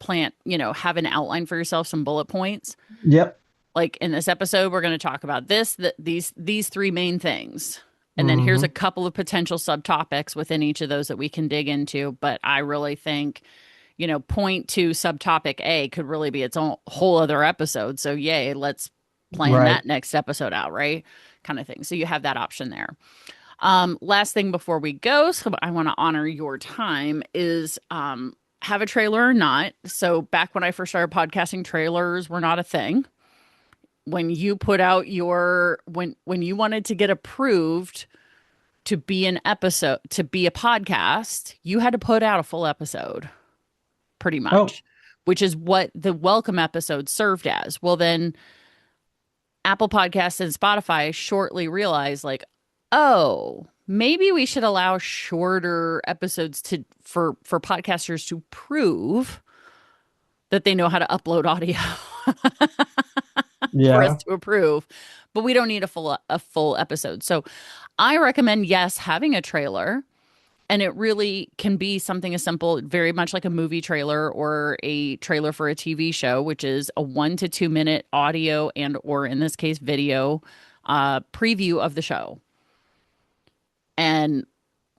have an outline for yourself, some bullet points. Yep. Like in this episode, we're going to talk about these three main things. And then here's a Hmm. couple of potential subtopics within each of those that we can dig into. But I really think, point to subtopic A could really be its own whole other episode. So yay, let's plan Right. that next episode out, right? Kind of thing. So you have that option there. Last thing before we go, so I want to honor your time, is have a trailer or not. So back when I first started podcasting, trailers were not a thing. When you put out when you wanted to get approved to be an episode, to be a podcast, you had to put out a full episode, pretty Oh, much, which is what the welcome episode served as. Well, then Apple Podcasts and Spotify shortly realized, like, oh, maybe we should allow shorter episodes for podcasters to prove that they know how to upload audio for us yeah. to approve, but we don't need a full episode. So I recommend, yes, having a trailer. And it really can be something as simple, very much like a movie trailer or a trailer for a TV show, which is a 1 to 2 minute audio and or in this case video preview of the show. And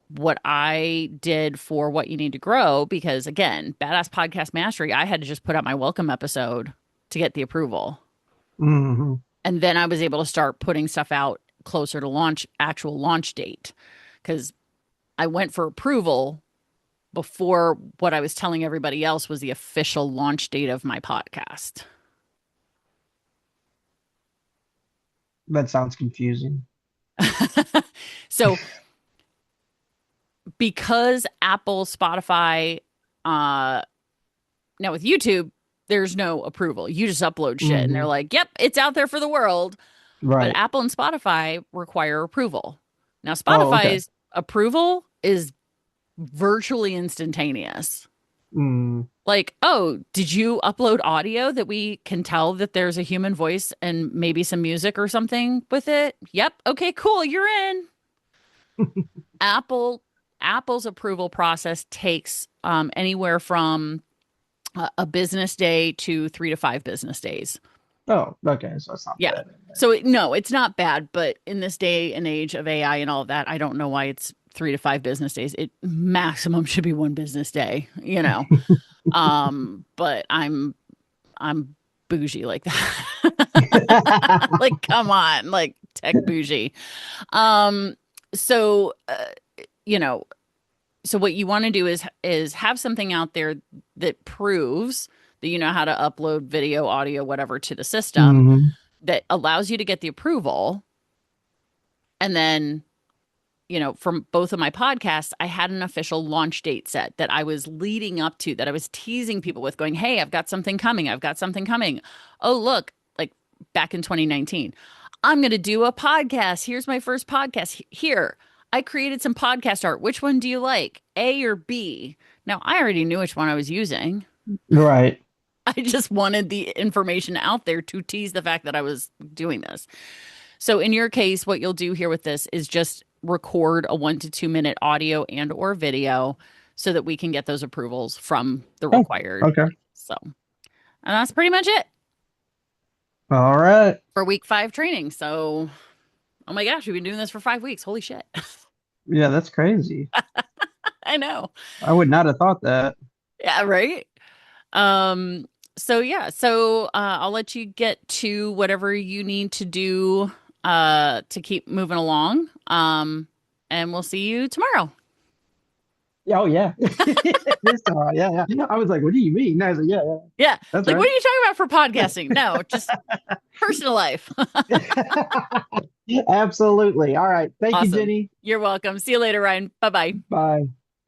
what I did for What You Need to Grow, because again, Badass Podcast Mastery, I had to just put out my welcome episode to get the approval. Hmm. And then I was able to start putting stuff out closer to actual launch date. Because I went for approval before what I was telling everybody else was the official launch date of my podcast. That sounds confusing. So because Apple, Spotify, uh, now with YouTube, there's no approval. You just upload shit and they're Hmm. like, yep, it's out there for the world. But Right. Apple and Spotify require approval. Now, Oh, okay. Spotify's approval is virtually instantaneous. Mm. Like, oh, did you upload audio that we can tell that there's a human voice and maybe some music or something with it? Yep. Okay, cool. You're in. Apple Apple's approval process takes anywhere from a business day to 3 to 5 business days. Oh, okay. So it's not Yeah. bad. So no, it's not bad, but in this day and age of AI and all of that, I don't know why it's 3 to 5 business days. It maximum should be 1 business day. But I'm bougie like that. Like, come on, like tech bougie. Um, so you know, so what you want to do is have something out there that proves that you know how to upload video, audio, whatever to the system Hmm. that allows you to get the approval. And then, from both of my podcasts, I had an official launch date set that I was leading up to, that I was teasing people with, going, hey, I've got something coming. I've got something coming. Oh, look, like back in 2019, I'm going to do a podcast. Here's my first podcast. Here, I created some podcast art. Which one do you like, A or B? Now, I already knew which one I was using. Right. I just wanted the information out there to tease the fact that I was doing this. So in your case, what you'll do here with this is just record a 1 to 2 minute audio and or video so that we can get those approvals from the Oh, required okay. place. So, and that's pretty much it All right. for week 5 training. So, oh my gosh, we've been doing this for 5 weeks. Holy shit. Yeah, that's crazy. I know. I would not have thought that. Yeah, right. Um, so yeah, so I'll let you get to whatever you need to do to keep moving along. And we'll see you tomorrow. Oh yeah. This time, yeah, yeah. I was like, what do you mean? I was like, yeah, yeah, Yeah. that's Like, right. what are you talking about for podcasting? No, just personal life. Absolutely. All right. Thank you, Awesome. Jenny. You're welcome. See you later, Ryan. Bye bye. Bye.